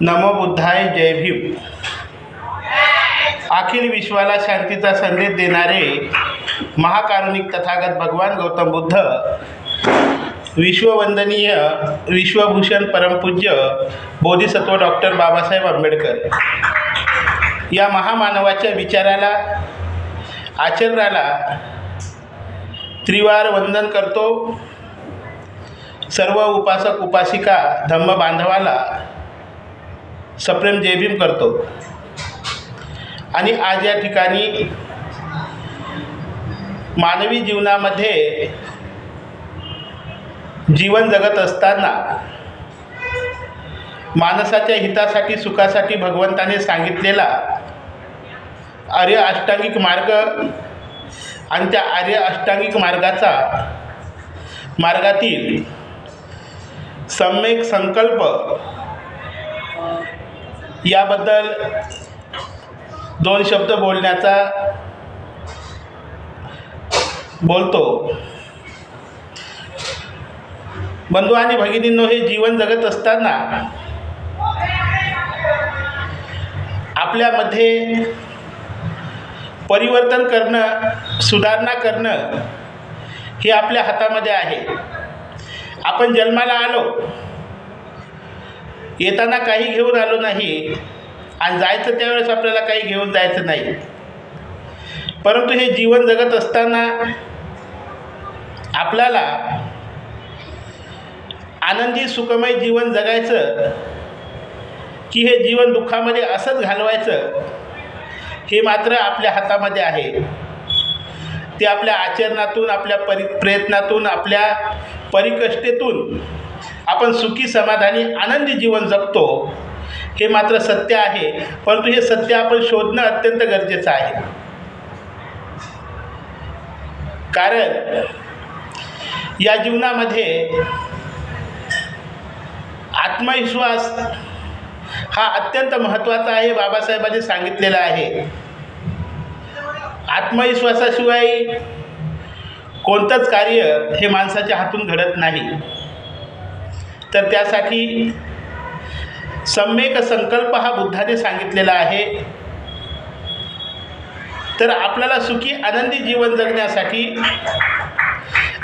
नमो बुद्धाय, जय भीम। अखिल विश्वाला शांतीचा संदेश देणारे महाकारुणिक तथागत भगवान गौतम बुद्ध, विश्ववंदनीय विश्वभूषण परमपूज्य बोधिसत्व डॉक्टर बाबासाहेब आंबेडकर या महामानवाच्या विचाराला, आचरणाला त्रिवार वंदन करतो। सर्व उपासक उपासिका धम्म बांधवाला सप्रेम जय भीम करतो। आणि आज या ठिकाणी मानवी जीवनामध्ये जीवन जगत असताना माणसाच्या हितासाठी, सुखासाठी भगवंताने सांगितलेला आर्य अष्टांगिक मार्ग आणि त्या आर्य अष्टांगिक मार्गातील सम्यक संकल्प याबद्दल दोन शब्द बोलतो। बंधू आणि भगिनींनो, हे जीवन जगत असताना आपल्यामध्ये परिवर्तन करणं, सुधारणा करणं हे आपल्या हातामध्ये आहे। आपण जन्माला आलो, येताना काही घेऊन आलो नाही आणि जायचं त्यावेळेस आपल्याला काही घेऊन जायचं नाही। परंतु हे जीवन जगत असताना आपल्याला आनंदी सुखमय जीवन जगायचं की हे जीवन दुःखामध्ये असंच घालवायचं, हे मात्र आपल्या हातामध्ये आहे। ते आपल्या आचरणातून, आपल्या प्रयत्नातून, आपल्या परिकष्टेतून आपण सुखी, समाधानी, आनंदी जीवन जगतो, हे मात्र सत्य आहे। परंतु हे सत्य आपण शोधणं अत्यंत गरजेचं आहे। कारण या जीवनामध्ये आत्मविश्वास हा अत्यंत महत्त्वाचा आहे। बाबासाहेबांनी सांगितलेला आहे, आत्मविश्वासाशिवाय कोणतंच कार्य हे माणसाच्या हातून घडत नाही। तर त्यासाठी सम्यक संकल्प हा बुद्धाने सांगितलेला आहे। तर आपल्याला सुखी आनंदी जीवन जगण्यासाठी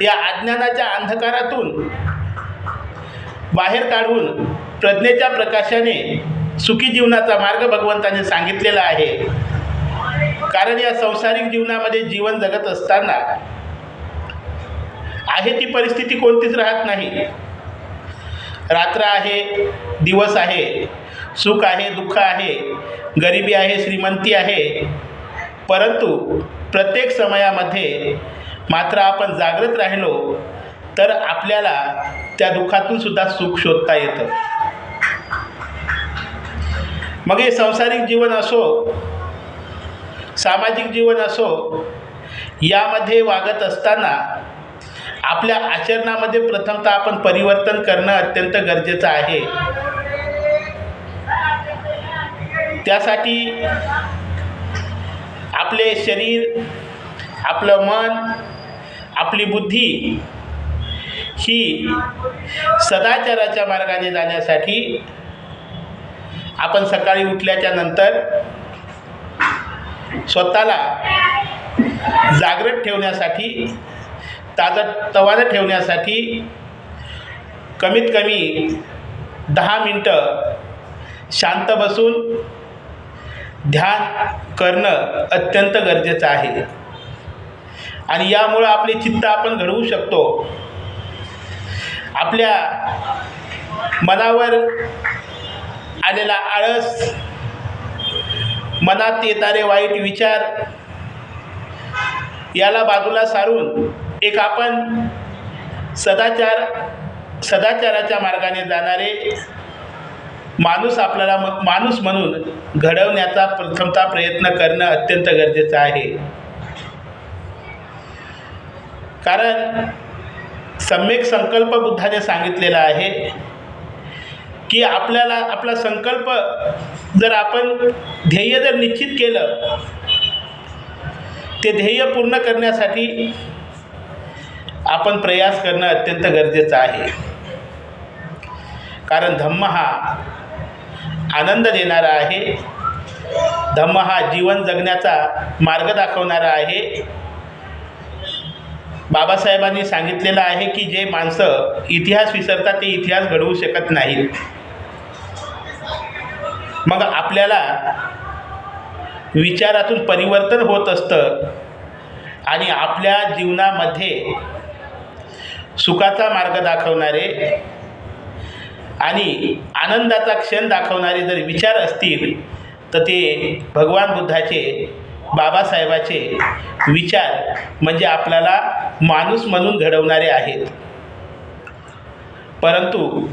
या अज्ञानाच्या अंधकारातून बाहेर काढून प्रज्ञेच्या प्रकाशाने सुखी जीवनाचा मार्ग भगवंताने सांगितलेला आहे। कारण या संसारिक जीवनामध्ये जीवन जगत असताना आहे ती परिस्थिती कोणतीच राहत नाही। रात्र आहे, दिवस आहे, सुख आहे, दुःख आहे, गरिबी आहे, श्रीमंती आहे। परंतु प्रत्येक समयामध्ये मात्र आपण जागृत राहिलो तर आपल्याला त्या दुःखातून सुद्धा सुख शोधता येतं। मग हे सांसारिक जीवन असो, सामाजिक जीवन असो, यामध्ये वागत असताना आपल्या आचरणामध्ये प्रथमतः आपण परिवर्तन करणं अत्यंत गरजेचं आहे। त्यासाठी आपले शरीर, आपलं मन, आपली बुद्धी ही सदाचाराच्या मार्गाने जाण्यासाठी आपण सकाळी उठल्याच्या नंतर स्वतःला जागृत ठेवण्यासाठी, ताजंतवानं ठेवण्यासाठी कमीत कमी 10 मिनटं शांत बसून ध्यान करणं अत्यंत गरजेचं आहे। आणि यामुळं आपले चित्त आपण घडवू शकतो। आपल्या मनावर आलेला आळस, मनात येणारे वाईट विचार याला बाजूला सारून एक आपण सदाचाराच्या मार्गाने जाणारे आपल्याला माणूस म्हणून घडवण्याचा प्रथमतः प्रयत्न करणं अत्यंत गरजेचं आहे। कारण सम्यक संकल्प बुद्धाने सांगितलेला आहे की आपल्याला आपला संकल्प जर आपण ध्येय जर निश्चित केलं, ते ध्येय पूर्ण करण्यासाठी आपण प्रयास करणं अत्यंत गरजेचं आहे। कारण धम्म हा आनंद देणारा आहे. धम्म हा जीवन जगण्याचा मार्ग दाखवणारा आहे. बाबासाहेबांनी सांगितलेलं आहे की जे माणसं इतिहास विसरतात ते इतिहास घडवू शकत नाहीत. मग आपल्याला विचारातून परिवर्तन होत असतं आणि आपल्या जीवनामध्ये सुखाचा मार्ग दाखवणारे आणि आनंदाचा क्षण दाखवणारे जर विचार असतील तर ते भगवान बुद्धाचे, बाबासाहेबाचे विचार म्हणजे आपल्याला माणूस म्हणून घडवणारे आहेत. परंतु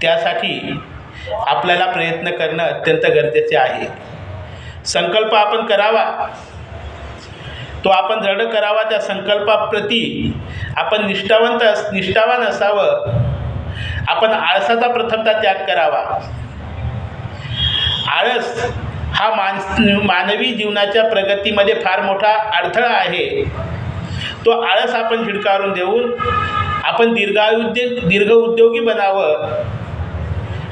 त्यासाठी आपल्याला प्रयत्न करणं अत्यंत गरजेचे आहे. संकल्प आपण करावा, तो आपण दृढ करावा. त्या संकल्पाप्रती आपण निष्ठावान असावं. आपण आळसाचा प्रथमतः त्याग करावा. आळस हा मानवी जीवनाच्या प्रगतीमध्ये फार मोठा अडथळा आहे. तो आळस आपण झिडकारून देऊन आपण दीर्घ उद्योगी बनावं.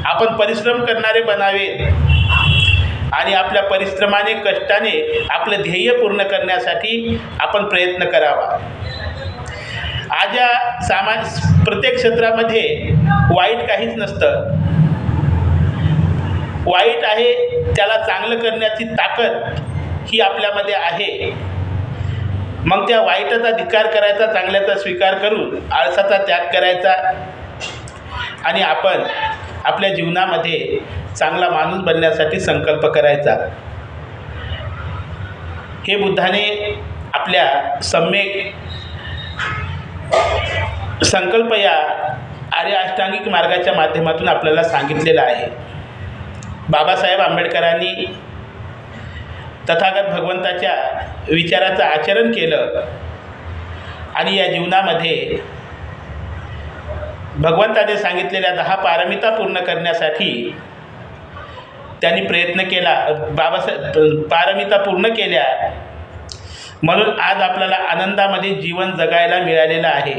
आपण परिश्रम करणारे बनावे आणि आपल्या परिश्रमाने, कष्टाने आपलं ध्येय पूर्ण करण्यासाठी आपण प्रयत्न करावा. आज या प्रत्येक क्षेत्रामध्ये वाईट काहीच नसतं. वाईट आहे त्याला चांगलं करण्याची ताकद ही आपल्यामध्ये आहे. मग त्या वाईटाचा धिक्कार करायचा, चांगल्याचा स्वीकार करून आळसाचा त्याग करायचा आणि आपण आपल्या जीवनामध्ये चांगला माणूस बनण्यासाठी संकल्प करायचा. हे बुद्धाने आपल्या सम्यक संकल्प या आर्य अष्टांगिक मार्गाच्या माध्यमातून आपल्याला सांगितलेलं आहे. बाबासाहेब आंबेडकरांनी तथागत भगवंताच्या विचाराचं आचरण केलं आणि या जीवनामध्ये भगवंताने सांगितलेल्या 10 पारमिता पूर्ण करण्यासाठी त्यांनी प्रयत्न केला. पारमिता पूर्ण केल्या म्हणून आज आपल्याला आनंदामध्ये जीवन जगायला मिळालेलं आहे.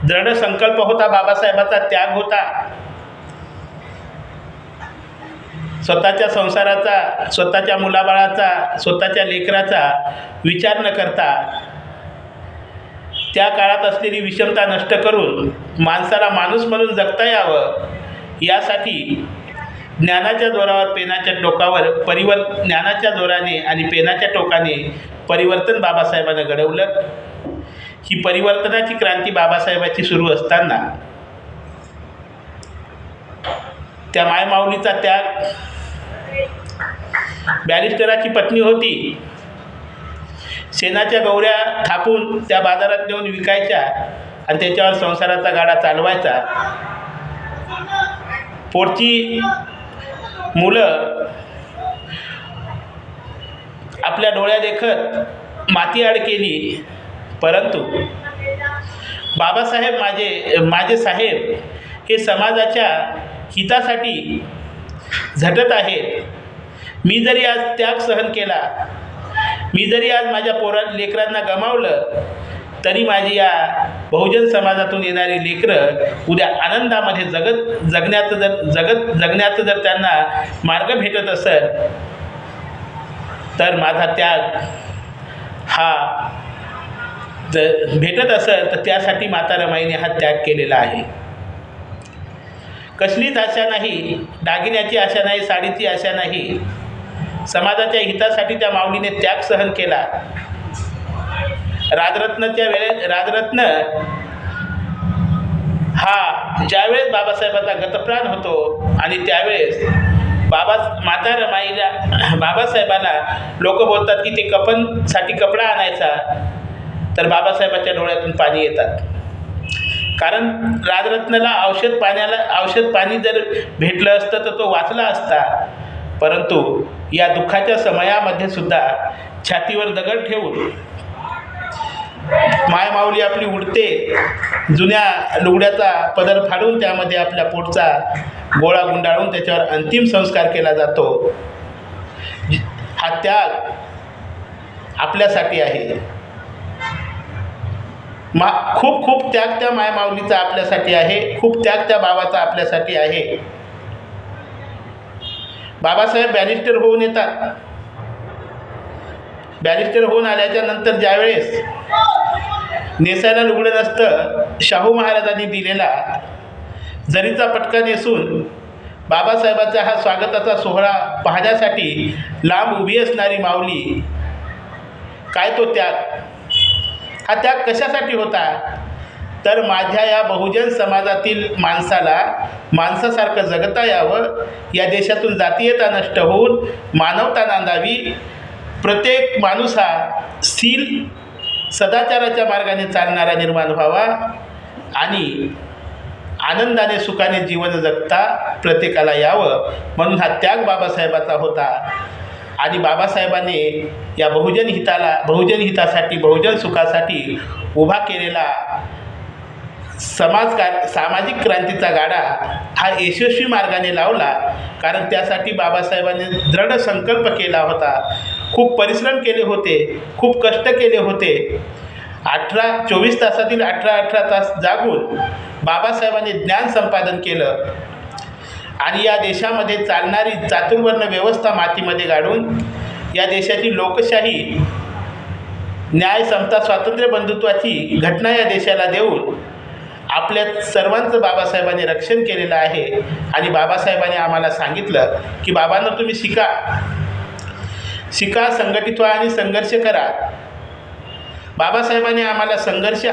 दृढ संकल्प होता, बाबासाहेबाचा त्याग होता. स्वतःच्या संसाराचा, स्वतःच्या मुलाबाळाचा, स्वतःच्या लेकराचा विचार न करता त्या काळात असलेली विषमता नष्ट करून माणसाला माणूस म्हणून जगता यावं यासाठी ज्ञानाच्या जोरावर पेनाच्या टोकावर ज्ञानाच्या जोराने आणि पेनाच्या टोकाने परिवर्तन बाबासाहेबांनी घडवलं. ही परिवर्तनाची क्रांती बाबासाहेबाची सुरू असताना त्या मायमाऊलीचा त्याग, बॅरिस्टराची पत्नी होती, शेणाच्या गौऱ्या थापून त्या बाजारात नेऊन विकायच्या आणि त्याच्यावर संसाराचा गाडा चालवायचा. पोटची मुलं आपल्या डोळ्या देखत माती आड केली. परंतु बाबासाहेब माझे साहेब हे समाजाच्या हितासाठी झटत आहेत. मी जरी आज त्याग सहन केला, मी जरी आज माझ्या लेकरांना गमावलं, तरी माझी या बहुजन समाजातून येणारी लेकरं उद्या आनंदामध्ये जगण्याचं जर त्यांना मार्ग भेटत असेल तर माझा त्याग हा भेटत असेल तर त्यासाठी माता रमाईने हा त्याग केलेला आहे. कसलीच आशा नाही, दागिन्याची आशा नाही, साडीची आशा नाही. समाजाच्या हितासाठी त्या माऊलीने त्याग सहन केला. राजरत्न हा ज्यावेळेस बाबासाहेबाचा गतप्राण होतो आणि त्यावेळेस माता रमाईला, बाबासाहेबाला लोक बोलतात की ते कफनसाठी कपडा आणायचा, तर बाबासाहेबाच्या डोळ्यातून पाणी येतात. कारण राजरत्नला औषध पाणी जर भेटलं असतं तर तो वाचला असता. परंतु या दुःखाच्या समयामध्ये सुद्धा छातीवर दगड ठेवून मायमाऊली आपली उडते, जुन्या लुगड्याचा पदर फाडून त्यामध्ये आपल्या पोटचा गोळा गुंडाळून त्याच्यावर अंतिम संस्कार केला जातो. हा त्याग आपल्यासाठी आहे. खूप त्याग त्या मायमाऊलीचा आपल्यासाठी आहे. खूप त्याग त्या बाबाचा आपल्यासाठी आहे. बाबासाहेब बॅरिस्टर होऊन येतात. बॅरिस्टर होऊन आल्याच्या नंतर ज्यावेळेस नेसायला लुगडं नसतं, शाहू महाराजांनी दिलेला जरीचा पटका नेसून बाबासाहेबांचा हा स्वागताचा सोहळा पाहण्यासाठी लांब उभी असणारी माऊली, काय तो त्याग, हा त्याग कशासाठी होता? तर माझ्या या बहुजन समाजातील माणसाला माणसासारखं जगता यावं, या देशातून जातीयता नष्ट होऊन मानवता नांदावी, प्रत्येक माणूस हा शील सदाचाराच्या मार्गाने चालणारा निर्माण व्हावा आणि आनंदाने सुखाने जीवन जगता प्रत्येकाला यावं, म्हणून हा त्याग बाबासाहेबाचा होता. आणि बाबासाहेबांनी या बहुजन हितासाठी बहुजन सुखासाठी उभा केलेला सामाजिक क्रांतीचा गाडा हा यशस्वी मार्गाने लावला. कारण त्यासाठी बाबासाहेबांनी दृढ संकल्प केला होता, खूप परिश्रम केले होते, खूप कष्ट केले होते. 24 तासातील 18 तास जागून बाबासाहेबांनी ज्ञान संपादन केलं आणि या देशामध्ये चालणारी चातुर्वर्ण व्यवस्था मातीमध्ये गाडून या देशाची लोकशाही, न्याय, समता, स्वातंत्र्य, बंधुत्वाची घटना या देशाला देऊन आपल्या सर्वांचं बाबासाहेबांनी रक्षण केलेलं आहे. आणि बाबासाहेबांनी आम्हाला सांगितलं की बाबांनो, तुम्ही शिका, संघटित व्हा आणि संघर्ष करा. बाबासाहेबांनी आम्हाला संघर्ष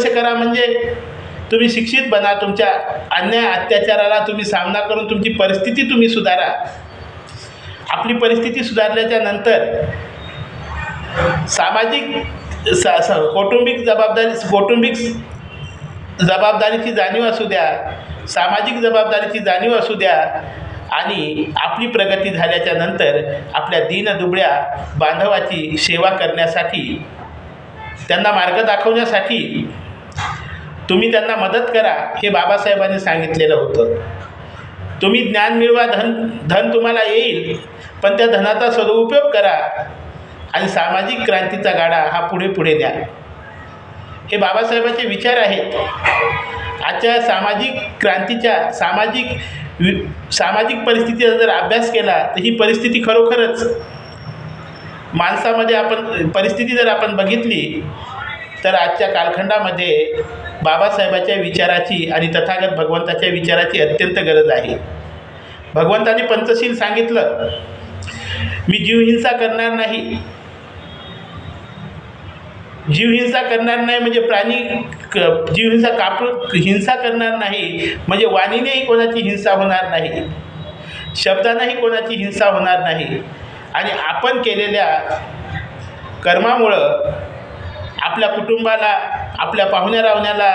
करा म्हणजे तुम्ही शिक्षित बना, तुमच्या अन्याय अत्याचाराला तुम्ही सामना करून तुमची परिस्थिती तुम्ही सुधारा. आपली परिस्थिती सुधारल्याच्या नंतर कौटुंबिक जबाबदारीची जाणीव असू द्या, सामाजिक जबाबदारीची जाणीव असू द्या आणि आपली प्रगती झाल्याच्या नंतर आपल्या दीनदुबळ्या बांधवाची सेवा करण्यासाठी, त्यांना मार्ग दाखवण्यासाठी तुम्ही त्यांना मदत करा, हे बाबासाहेबांनी सांगितलेलं होतं. तुम्ही ज्ञान मिळवा, धन तुम्हाला येईल, पण त्या धनाचा सदुपयोग करा आणि सामाजिक क्रांतीचा गाडा हा पुढे न्या. हे बाबासाहेबांचे विचार आहेत. आजच्या सामाजिक क्रांतीच्या सामाजिक परिस्थितीचा जर अभ्यास केला तर ही परिस्थिती खरोखरच माणसामध्ये परिस्थिती जर आपण बघितली तर आजच्या कालखंडामध्ये बाबासाहेबांच्या विचाराची आणि तथागत भगवंताच्या विचाराची अत्यंत गरज आहे. भगवंताने पंचशील सांगितलं, मी जीवहिंसा करणार नाही. जीवहिंसा करणार नाही म्हणजे हिंसा करणार नाही म्हणजे वाणीनेही कोणाची हिंसा होणार नाही, शब्दानेही कोणाची हिंसा होणार नाही. आणि आपण केलेल्या कर्मामुळं आपल्या कुटुंबाला, आपल्या पाहुण्या रावण्याला,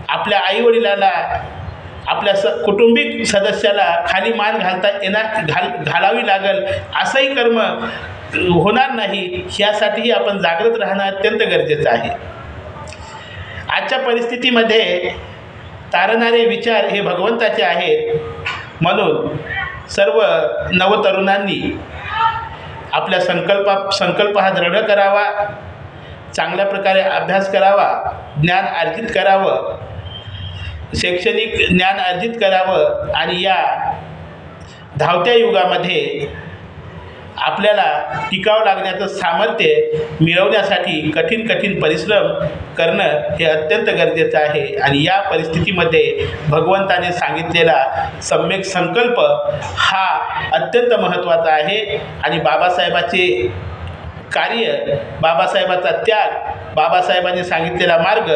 आपल्या आईवडिलाला, आपल्या कुटुंबिक सदस्याला खाली मान घालावी लागल असंही कर्म होणार नाही, ह्यासाठीही आपण जागृत राहणं अत्यंत गरजेचं आहे. आजच्या परिस्थितीमध्ये तारणारे विचार हे भगवंताचे आहेत. म्हणून सर्व नवतरुणांनी आपल्या संकल्प हा दृढ करावा, चांगल्या प्रकारे अभ्यास करावा, ज्ञान अर्जित करावं, शैक्षणिक ज्ञान अर्जित करावं आणि या धावत्या युगामध्ये आपल्याला टिकावं लागण्याचं सामर्थ्य मिळवण्यासाठी कठीण परिश्रम करणं हे अत्यंत गरजेचं आहे. आणि या परिस्थितीमध्ये भगवंताने सांगितलेला सम्यक संकल्प हा अत्यंत महत्त्वाचा आहे. आणि बाबासाहेबाचे कार्य, बाबासाहेबाचा त्याग, बाबासाहेबांनी सांगितलेला मार्ग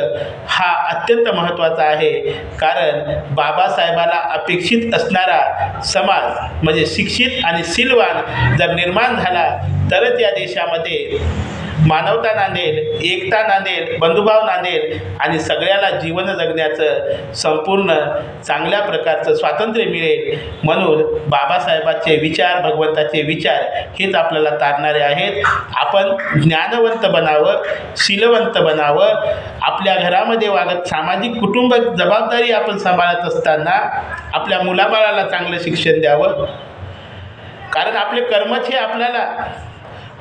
हा अत्यंत महत्त्वाचा आहे. कारण बाबासाहेबाला अपेक्षित असणारा समाज म्हणजे शिक्षित आणि शीलवान जर निर्माण झाला तरच या देशामध्ये मानवता नांदेल, एकता नांदेल, बंधुभाव नांदेल आणि सगळ्याला जीवन जगण्याचं संपूर्ण चांगल्या प्रकारचं स्वातंत्र्य मिळेल. म्हणून बाबासाहेबांचे विचार, भगवंताचे विचार हेच आपल्याला तारणारे आहेत. आपण ज्ञानवंत बनावं, शीलवंत बनावं, आपल्या घरामध्ये सामाजिक कुटुंब जबाबदारी आपण सांभाळत असताना आपल्या मुलाबाळाला चांगलं शिक्षण द्यावं. कारण आपले कर्मच हे आपल्याला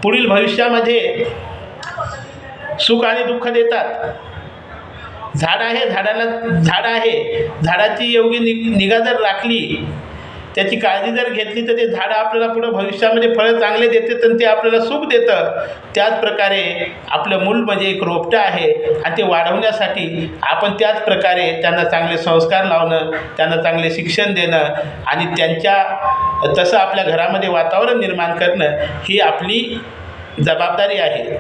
पुढील भविष्यामध्ये सुख आणि दुःख देतात. झाड आहे, झाड आहे, झाडाची योग्य निगा जर राखली, त्याची काळजी जर घेतली, तर ते झाड आपल्याला पुढं भविष्यामध्ये फळं चांगले देते, तर ते आपल्याला सुख देतं. त्याचप्रकारे आपलं मूल म्हणजे एक रोपटं आहे आणि ते वाढवण्यासाठी आपण त्याच प्रकारे त्यांना चांगले संस्कार लावणं, त्यांना चांगले शिक्षण देणं आणि त्यांच्या तसं आपल्या घरामध्ये वातावरण निर्माण करणं ही आपली जबाबदारी आहे.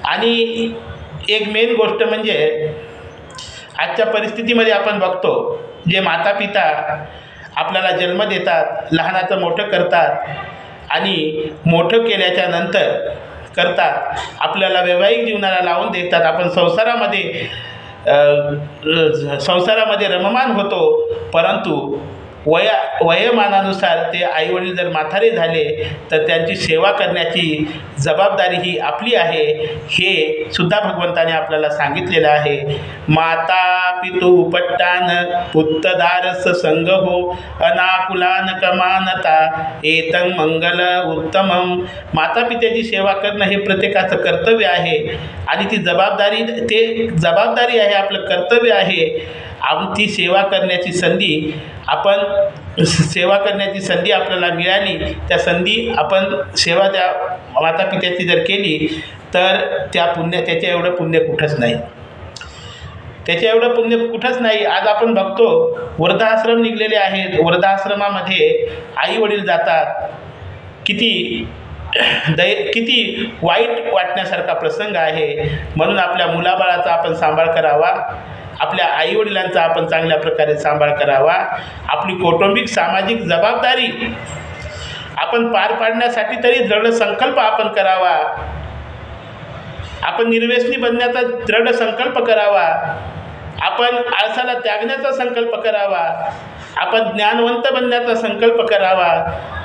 आणि एक मेन गोष्ट म्हणजे आजच्या परिस्थितीमध्ये आपण बघतो, जे माता पिता आपल्याला जन्म देतात, लहानाचं मोठं करतात आणि मोठं केल्याच्या नंतर आपल्याला वैवाहिक जीवनाला लावून देतात. आपण संसारामध्ये रममान होतो, परंतु वयोमानानुसार ते आईवडील जर म्हातारे झाले तर त्यांची सेवा करण्याची जबाबदारी ही आपली आहे, हे सुद्धा भगवंताने आपल्याला सांगितलेलं आहे. माता पितू पट्टान पुत्तदारस संग हो अनाकुलान कमानता एतं मंगल उत्तमम. माता पित्याची सेवा करणं हे प्रत्येकाचं कर्तव्य आहे आणि ती जबाबदारी आहे, आपलं कर्तव्य आहे. ती सेवा करण्याची संधी आपल्याला मिळाली, त्या संधी आपण सेवा त्या माता पित्याची जर केली तर त्याच्या एवढं पुण्य कुठंच नाही. आज आपण बघतो वृद्धाश्रम निघलेले आहेत, वृद्धाश्रमामध्ये आई वडील जातात. किती वाईट वाटण्यासारखा प्रसंग आहे. म्हणून आपल्या मुलाबाळाचा आपण सांभाळ करावा, आपल्या आईवडिलांचा आपण चांगल्या प्रकारे सांभाळ करावा. आपली कौटुंबिक सामाजिक जबाबदारी आपण पार पाडण्यासाठी तरी दृढ संकल्प आपण करावा. आपण निर्व्यसनी बनण्याचा दृढ संकल्प करावा. आपण आळसाला त्यागण्याचा संकल्प करावा. आपण ज्ञानवंत बनण्याचा संकल्प करावा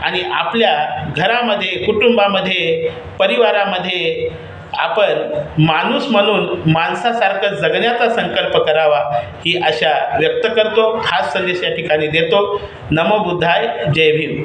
आणि आपल्या घरामध्ये, कुटुंबामध्ये, परिवारामध्ये आपण माणूस म्हणून माणसासारखं जगण्याचा संकल्प करावा, ही आशा व्यक्त करतो. हाच संदेश या ठिकाणी देतो. नमो बुद्धाय. जय भीम.